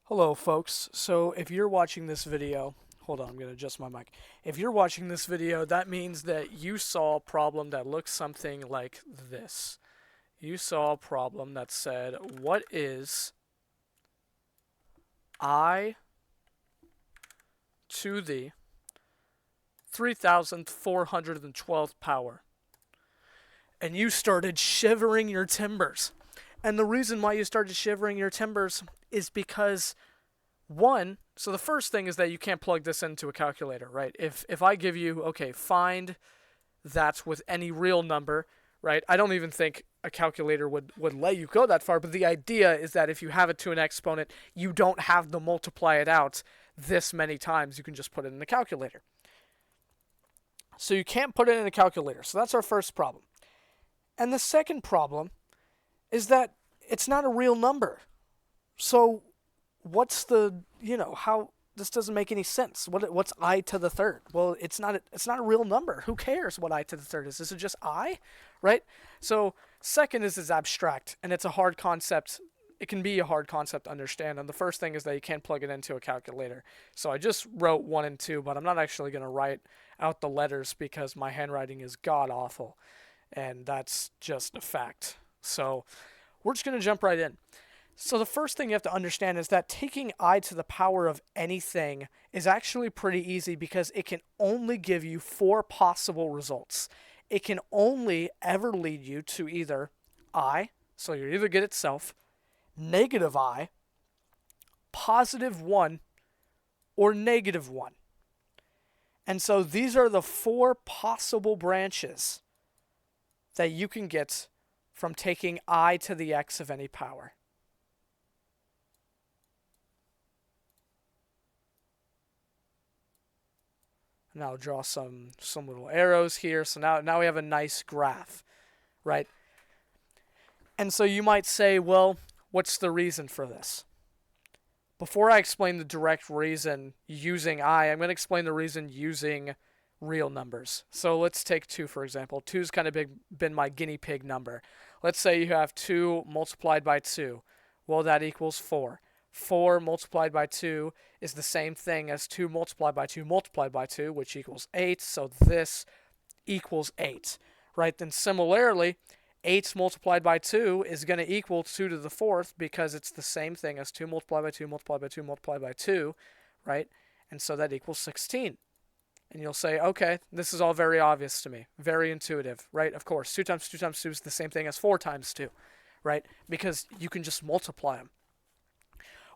Hello, folks. So if you're watching this video, hold on, I'm going to adjust my mic. If you're watching this video, that means that you saw a problem that looks something like this. You saw a problem that said, what is I to the 3,412th power? And you started shivering your timbers. And the reason why you started shivering your timbers is because so the first thing is that you can't plug this into a calculator, right? If I give you, okay, find that with any real number, right? I don't even think a calculator would let you go that far, but the idea is that if you have it to an exponent, you don't have to multiply it out this many times. You can just put it in the calculator. So you can't put it in a calculator. So that's our first problem. And the second problem is that it's not a real number. So what's how this doesn't make any sense? What's I to the third? Well, it's not a real number. Who cares what I to the third is? Is it just I, right? So second is abstract, and it's a hard concept. It can be a hard concept to understand. And the first thing is that you can't plug it into a calculator. So I just wrote 1 and 2, but I'm not actually going to write out the letters because my handwriting is god awful, and that's just a fact. So we're just going to jump right in. So the first thing you have to understand is that taking I to the power of anything is actually pretty easy because it can only give you 4 possible results. It can only ever lead you to either I, so you either get itself, negative I, positive 1, or negative 1. And so these are the 4 possible branches that you can get from taking I to the x of any power. And I'll draw some little arrows here. So now we have a nice graph, right? And so you might say, well, what's the reason for this? Before I explain the direct reason using I'm going to explain the reason using real numbers. So let's take 2, for example. 2's kind of been my guinea pig number. Let's say you have 2 multiplied by 2. Well, that equals 4. 4 multiplied by 2 is the same thing as 2 multiplied by 2 multiplied by 2, which equals 8. So this equals 8, right? Then similarly, 8 multiplied by 2 is going to equal 2 to the 4th because it's the same thing as 2 multiplied by 2 multiplied by 2 multiplied by 2, right? And so that equals 16. And you'll say, okay, this is all very obvious to me, very intuitive, right? Of course, 2 times 2 times 2 is the same thing as 4 times 2, right? Because you can just multiply them.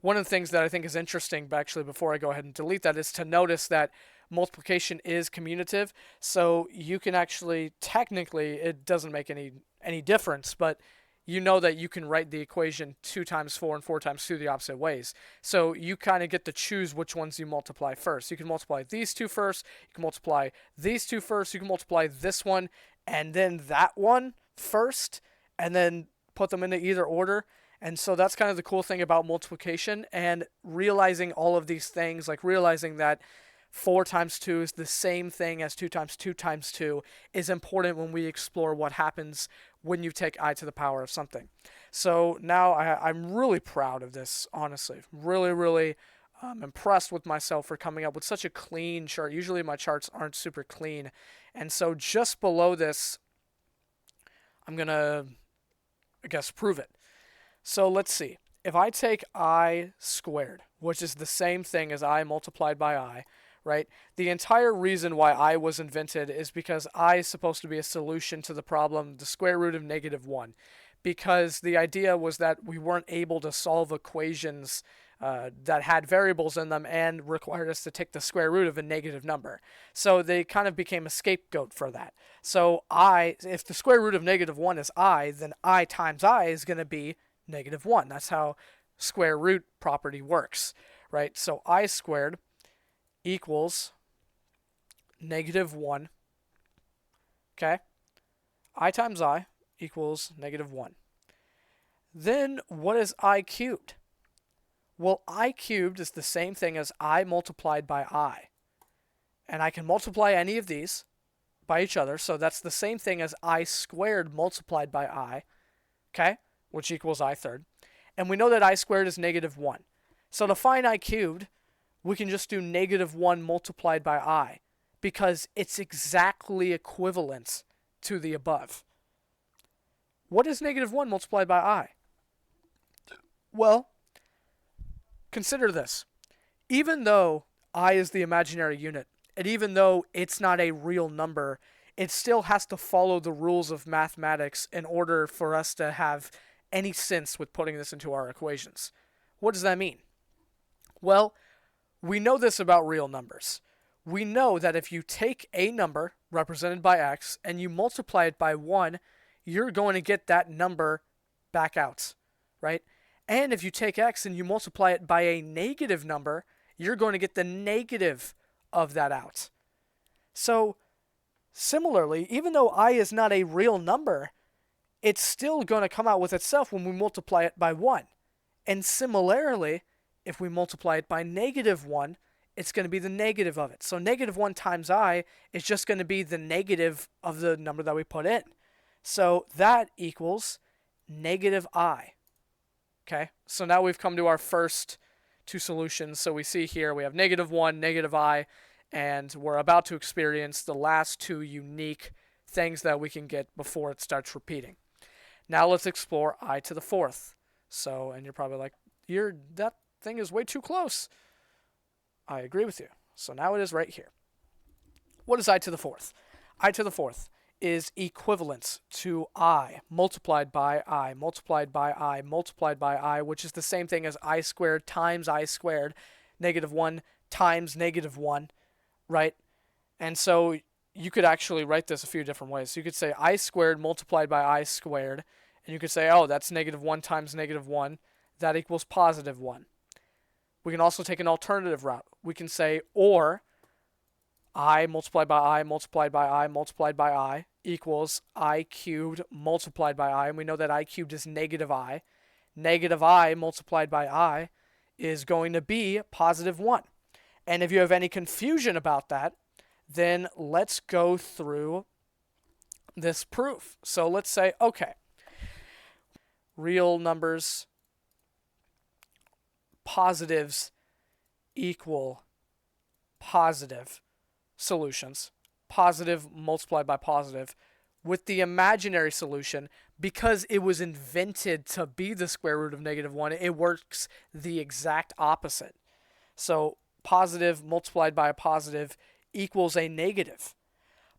One of the things that I think is interesting, but actually before I go ahead and delete that, is to notice that multiplication is commutative. So you can actually, technically, it doesn't make any difference, but you know that you can write the equation 2 times 4 and 4 times 2 the opposite ways. So you kind of get to choose which ones you multiply first. You can multiply these 2 first, you can multiply these 2 first, you can multiply this one and then that one first, and then put them into either order. And so that's kind of the cool thing about multiplication, and realizing all of these things, like realizing that 4 times 2 is the same thing as 2 times 2 times 2 is important when we explore what happens when you take I to the power of something. So now I'm really proud of this, honestly. Really impressed with myself for coming up with such a clean chart. Usually my charts aren't super clean. And so just below this, I'm going to, I guess, prove it. So let's see. If I take I squared, which is the same thing as I multiplied by I, right? The entire reason why I was invented is because I is supposed to be a solution to the problem, the square root of negative 1. Because the idea was that we weren't able to solve equations that had variables in them and required us to take the square root of a negative number. So they kind of became a scapegoat for that. So if the square root of negative 1 is I, then I times I is going to be negative 1. That's how square root property works, right? So I squared equals negative 1. Okay? I times I equals negative 1. Then what is I cubed? Well, I cubed is the same thing as I multiplied by I. And I can multiply any of these by each other, so that's the same thing as I squared multiplied by I. Okay? Which equals I third. And we know that I squared is negative 1. So to find I cubed, we can just do -1 multiplied by I, because it's exactly equivalent to the above. What is -1 multiplied by I? Well, consider this. Even though I is the imaginary unit, and even though it's not a real number, it still has to follow the rules of mathematics in order for us to have any sense with putting this into our equations. What does that mean? Well, we know this about real numbers. We know that if you take a number represented by x and you multiply it by 1, you're going to get that number back out, right? And if you take x and you multiply it by a negative number, you're going to get the negative of that out. So, similarly, even though I is not a real number, it's still going to come out with itself when we multiply it by 1. And similarly, if we multiply it by -1, it's going to be the negative of it. So -1 times I is just going to be the negative of the number that we put in. So that equals -I. Okay, so now we've come to our first two solutions. So we see here we have -1, -I, and we're about to experience the last two unique things that we can get before it starts repeating. Now let's explore I⁴. So, and you're probably like, that thing is way too close. I agree with you. So now it is right here. What is I⁴? I⁴ is equivalent to I multiplied by I multiplied by I multiplied by I, which is the same thing as I² times I², -1 times -1, right? And so you could actually write this a few different ways. So you could say I² multiplied by I², and you could say, oh, that's -1 times -1. That equals +1. We can also take an alternative route. We can say, or I multiplied by I multiplied by I multiplied by I equals I³ multiplied by I, and we know that I³ is -I. -I multiplied by I is going to be +1. And if you have any confusion about that, then let's go through this proof. So let's say, okay, real numbers, positives equal positive solutions. Positive multiplied by positive. With the imaginary solution, because it was invented to be the square root of -1, it works the exact opposite. So positive multiplied by a positive equals a negative.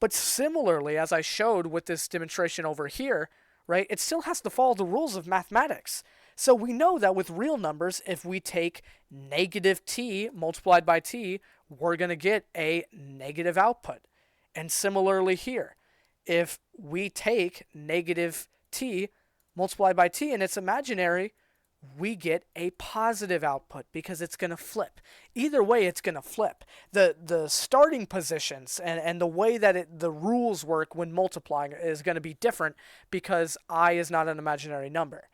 But similarly, as I showed with this demonstration over here, right, it still has to follow the rules of mathematics. So we know that with real numbers, if we take -t multiplied by t, we're going to get a negative output. And similarly here, if we take -t multiplied by t and it's imaginary, we get a positive output because it's going to flip. Either way, it's going to flip. The starting positions and the way that the rules work when multiplying is going to be different because I is not an imaginary number.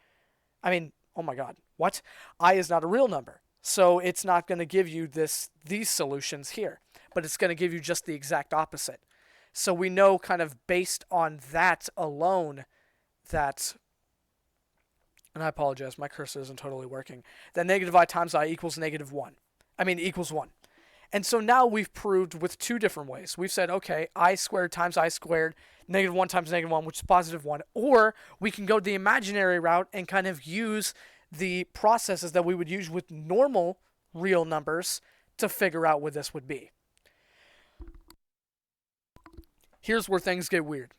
I mean, oh my God, what? I is not a real number. So it's not going to give you these solutions here, but it's going to give you just the exact opposite. So we know kind of based on that alone that, and I apologize, my cursor isn't totally working, that -I times I equals equals 1. And so now we've proved with two different ways. We've said, okay, I² times I², -1 times -1, which is +1. Or we can go the imaginary route and kind of use the processes that we would use with normal real numbers to figure out what this would be. Here's where things get weird.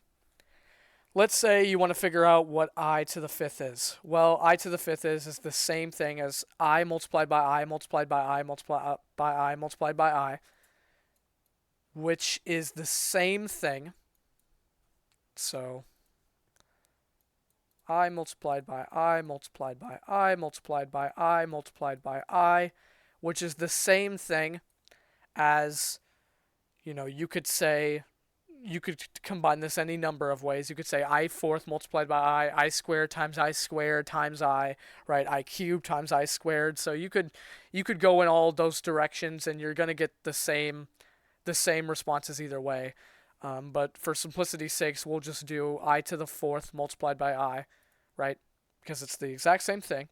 Let's say you want to figure out what I⁵ is. Well, I⁵ is the same thing as I multiplied by I multiplied by I multiplied by I multiplied by I, which is the same thing. So I multiplied by I multiplied by I multiplied by I multiplied by I, which is the same thing as, you could say, you could combine this any number of ways. You could say I⁴ multiplied by I² times I² times I, right? I³ times I². So you could go in all those directions, and you're going to get the same responses either way. But for simplicity's sakes, we'll just do I⁴ multiplied by I, right? Because it's the exact same thing.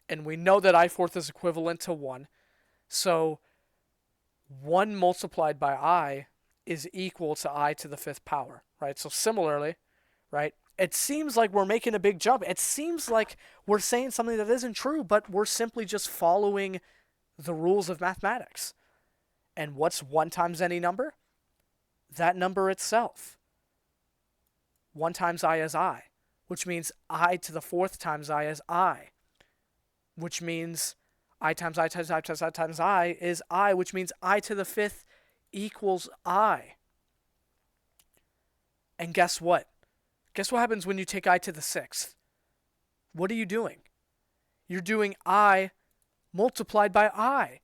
And we know that I⁴ is equivalent to 1. So 1 multiplied by I is equal to I to the 5th power, right? So similarly, right, it seems like we're making a big jump. It seems like we're saying something that isn't true, but we're simply just following the rules of mathematics. And what's 1 times any number? That number itself. 1 times I is I, which means I to the 4th times I is I, which means I times I times I times I times I is I, which means I to the 5th equals I. And guess what? Guess what happens when you take I to the 6th? What are you doing? You're doing I multiplied by I.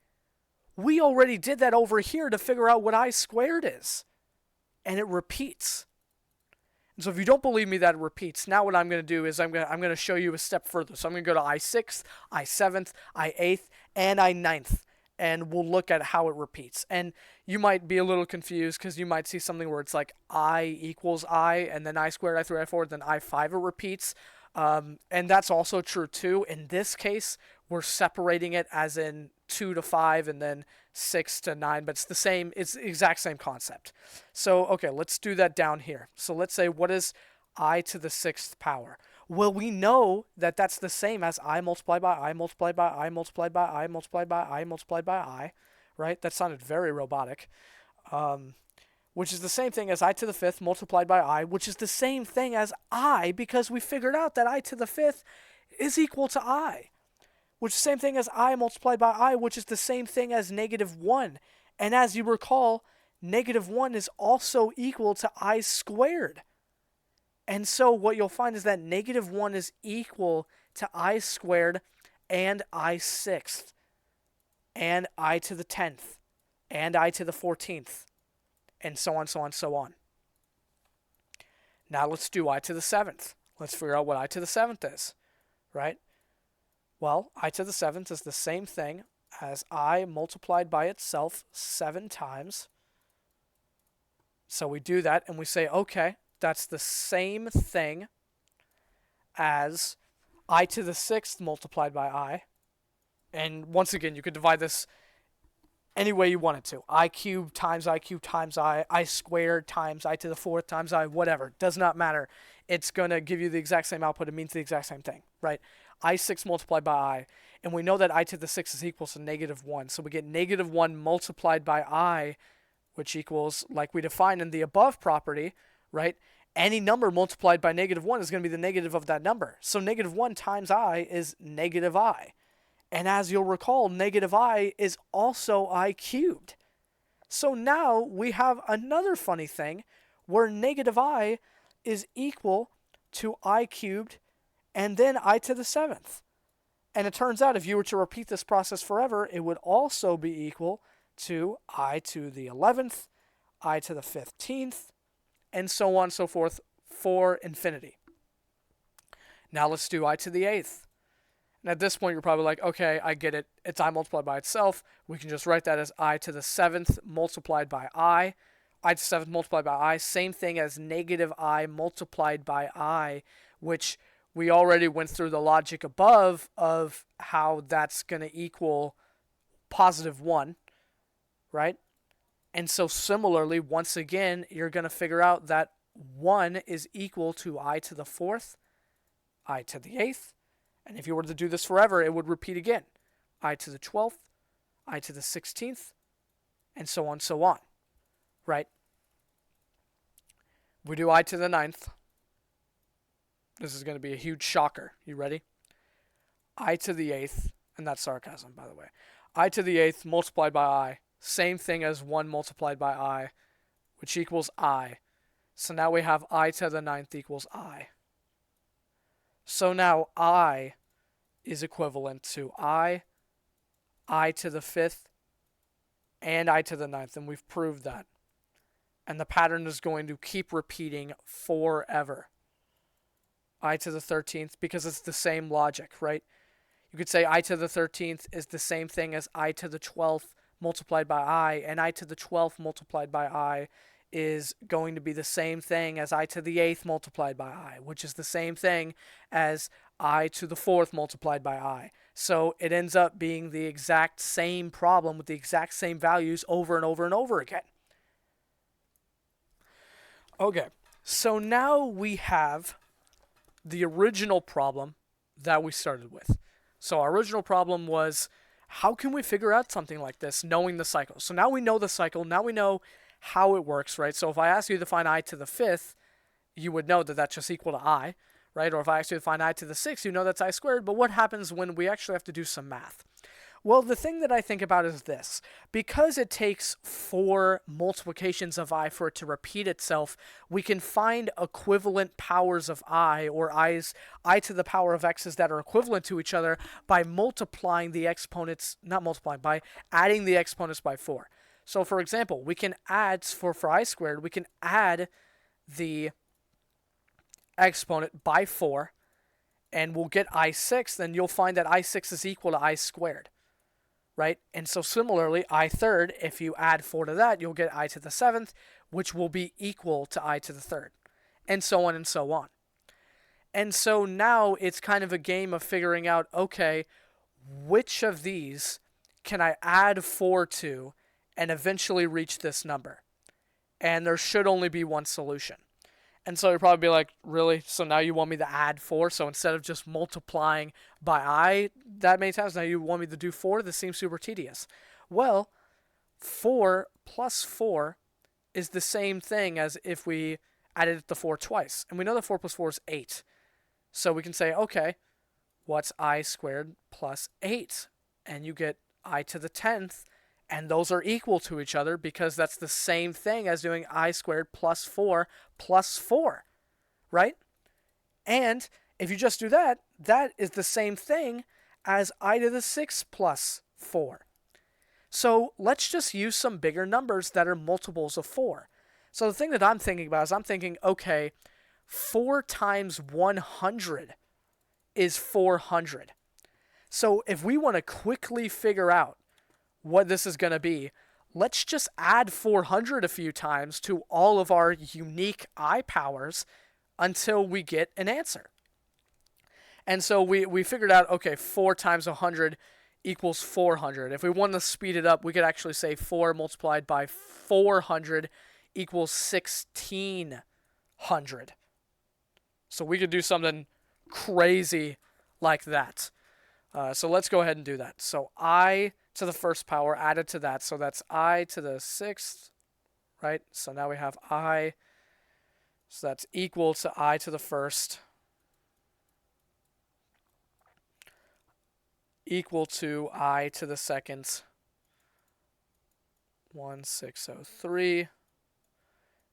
We already did that over here to figure out what I² is. And it repeats. And so if you don't believe me that it repeats, now what I'm going to do is I'm going to show you a step further. So I'm going to go to I⁴ I⁴ I⁸ and I⁹ and we'll look at how it repeats. And you might be a little confused because you might see something where it's like I equals I, and then I², I⁴, I⁴, then I⁵ it repeats. And that's also true too. In this case, we're separating it as in 2 to 5 and then 6 to 9, but it's the exact same concept. So, okay, let's do that down here. So let's say, what is I to the 6th power? Well, we know that that's the same as I multiplied by I multiplied by I multiplied by I multiplied by I multiplied by I, right? That sounded very robotic. Which is the same thing as I to the 5th multiplied by I, which is the same thing as I, because we figured out that I to the 5th is equal to I, which is the same thing as I multiplied by I, which is the same thing as -1. And as you recall, -1 is also equal to I². And so what you'll find is that -1 is equal to I² and I⁶ and I to the 10th and I to the 14th. And so on, so on, so on. Now let's do I to the 7th. Let's figure out what I to the 7th is, right? Well, I to the 7th is the same thing as I multiplied by itself 7 times. So we do that and we say, okay, that's the same thing as I to the 6th multiplied by I. And once again, you could divide this any way you wanted to. I³ times I³ times I² times I to the 4th times I, whatever. Does not matter. It's going to give you the exact same output. It means the exact same thing, right? I⁴ multiplied by I. And we know that I to the 6th is equal to -1. So we get -1 multiplied by I, which equals, like we defined in the above property, right? Any number multiplied by -1 is going to be the negative of that number. So -1 times I is -I. And as you'll recall, -I is also I³. So now we have another funny thing where -I is equal to I³ and then I to the 7th. And it turns out if you were to repeat this process forever, it would also be equal to I to the 11th, I to the 15th, and so on and so forth for infinity. Now let's do I to the 8th. And at this point, you're probably like, okay, I get it. It's I multiplied by itself. We can just write that as I to the 7th multiplied by I. I to the 7th multiplied by I. Same thing as -I multiplied by I, which we already went through the logic above of how that's going to equal +1, right? And so similarly, once again, you're going to figure out that 1 is equal to I to the 4th, I to the 8th, and if you were to do this forever, it would repeat again. I to the 12th, I to the 16th, and so on, so on, right? We do I to the 9th. This is going to be a huge shocker. You ready? I to the 8th, and that's sarcasm, by the way. I to the 8th multiplied by I. Same thing as 1 multiplied by I, which equals I. So now we have I to the 9th equals I. So now I is equivalent to I to the 5th, and I to the 9th, and we've proved that. And the pattern is going to keep repeating forever. I to the 13th, because it's the same logic, right? You could say I to the 13th is the same thing as I to the 12th multiplied by I, and I to the 12th multiplied by I is going to be the same thing as I to the 8th multiplied by I, which is the same thing as I to the 4th multiplied by I. So it ends up being the exact same problem with the exact same values over and over and over again. Okay, so now we have the original problem that we started with. So our original problem was, how can we figure out something like this knowing the cycle? So now we know the cycle, now we know how it works, right? So if I ask you to find I to the 5th, you would know that that's just equal to I, right? Or if I ask you to find I to the 6th, you know that's I squared. But what happens when we actually have to do some math? Well, the thing that I think about is this. Because it takes 4 multiplications of I for it to repeat itself, we can find equivalent powers of I, or I to the power of x's that are equivalent to each other by multiplying the exponents, not multiplying, by adding the exponents by 4. So for example, we can add, for I squared, we can add the exponent by 4, and we'll get I6, then you'll find that I6 is equal to I squared. Right? And so similarly, I third, if you add 4 to that, you'll get I to the 7th, which will be equal to I to the 3rd, and so on and so on. And so now it's kind of a game of figuring out, okay, which of these can I add 4 to and eventually reach this number? And there should only be one solution. And so you'll probably be like, really? So now you want me to add 4? So instead of just multiplying by I that many times, now you want me to do 4? This seems super tedious. Well, 4 plus 4 is the same thing as if we added the 4 twice. And we know that 4 plus 4 is 8. So we can say, okay, what's I squared plus 8? And you get I to the 10th. And those are equal to each other because that's the same thing as doing I squared plus 4, right? And if you just do that, that is the same thing as I to the 6 plus 4. So let's just use some bigger numbers that are multiples of 4. So the thing that I'm thinking about is I'm thinking, okay, 4 times 100 is 400. So if we want to quickly figure out what this is going to be, let's just add 400 a few times to all of our unique I powers until we get an answer. And so we figured out, okay, 4 times 100 equals 400. If we want to speed it up, we could actually say 4 multiplied by 400 equals 1600. So we could do something crazy like that. So let's go ahead and do that. So I to the 1st power added to that. So that's I to the 6th, right? So now we have I. So that's equal to I to the 1st. Equal to I to the 2nd. 1603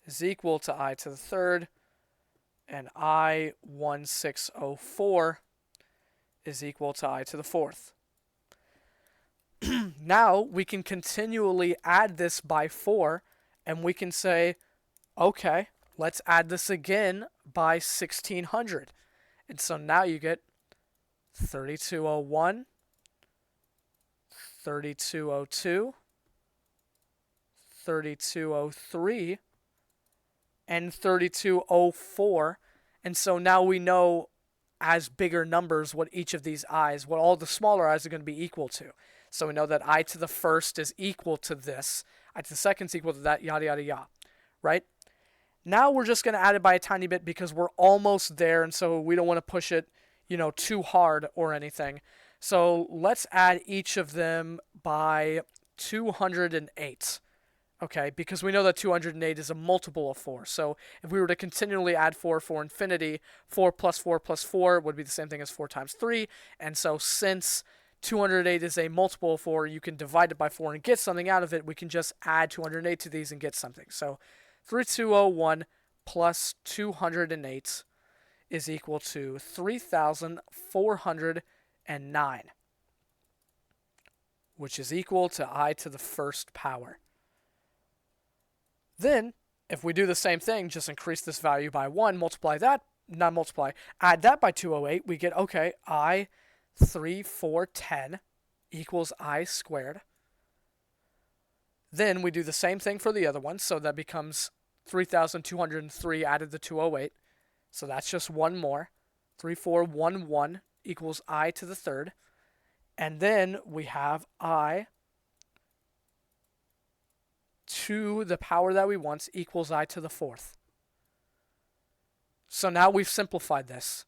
is equal to I to the 3rd. And I 1604 is equal to I to the 4th. Now we can continually add this by 4, and we can say, okay, let's add this again by 1600. And so now you get 3201, 3202, 3203, and 3204. And so now we know as bigger numbers what each of these i's, what all the smaller i's are going to be equal to. So we know that I to the 1st is equal to this, I to the 2nd is equal to that, yada, yada, yada, right? Now we're just going to add it by a tiny bit because we're almost there, and so we don't want to push it, too hard or anything. So let's add each of them by 208, okay? Because we know that 208 is a multiple of 4. So if we were to continually add 4 for infinity, 4 plus 4 plus 4 would be the same thing as 4 times 3. And so since 208 is a multiple of 4, you can divide it by 4 and get something out of it. We can just add 208 to these and get something. So 3201 plus 208 is equal to 3,409, which is equal to I to the 1st power. Then, if we do the same thing, just increase this value by 1, add that by 208, we get, okay, I 3,410 equals I squared. Then we do the same thing for the other one, so that becomes 3,203 added to 208. So that's just one more. 3411 equals I to the 3rd. And then we have I to the power that we want equals I to the fourth. So now we've simplified this.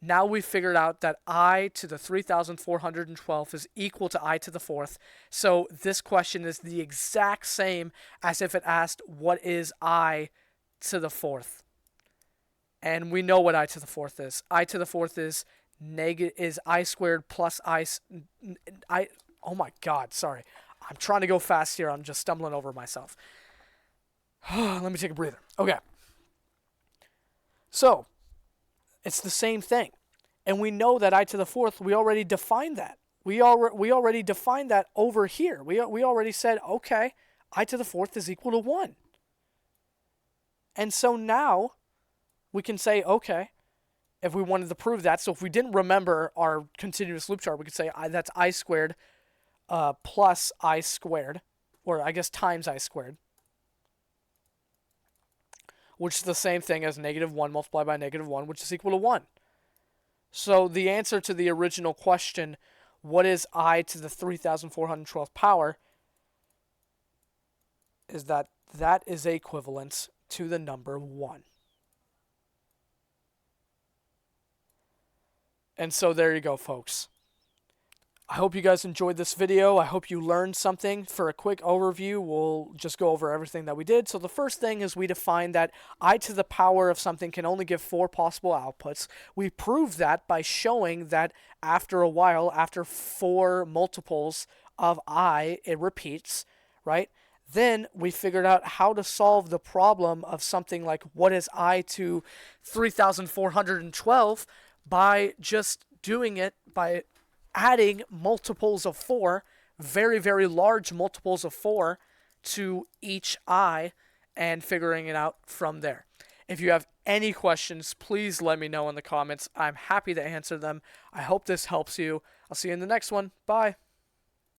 Now we've figured out that I to the 3,412 is equal to I to the fourth. So this question is the exact same as if it asked, what is I to the fourth? And we know what I to the fourth is. I to the fourth is I squared plus oh my God, sorry. I'm trying to go fast here. I'm just stumbling over myself. Let me take a breather. Okay. So, it's the same thing. And we know that I to the fourth, we already defined that. We already defined that over here. We already said, okay, I to the fourth is equal to 1. And so now we can say, okay, if we wanted to prove that, so if we didn't remember our continuous loop chart, we could say that's I squared plus I squared, or I guess times I squared, which is the same thing as -1 multiplied by -1, which is equal to 1. So the answer to the original question, what is I to the 3,412th power, is that is equivalent to the number 1. And so there you go, folks. I hope you guys enjoyed this video. I hope you learned something. For a quick overview, we'll just go over everything that we did. So the first thing is we defined that I to the power of something can only give 4 possible outputs. We proved that by showing that after a while, after 4 multiples of I, it repeats, right? Then we figured out how to solve the problem of something like what is I to 3,412 by just doing it by adding multiples of 4, very, very large multiples of 4 to each I and figuring it out from there. If you have any questions, please let me know in the comments. I'm happy to answer them. I hope this helps you. I'll see you in the next one. Bye.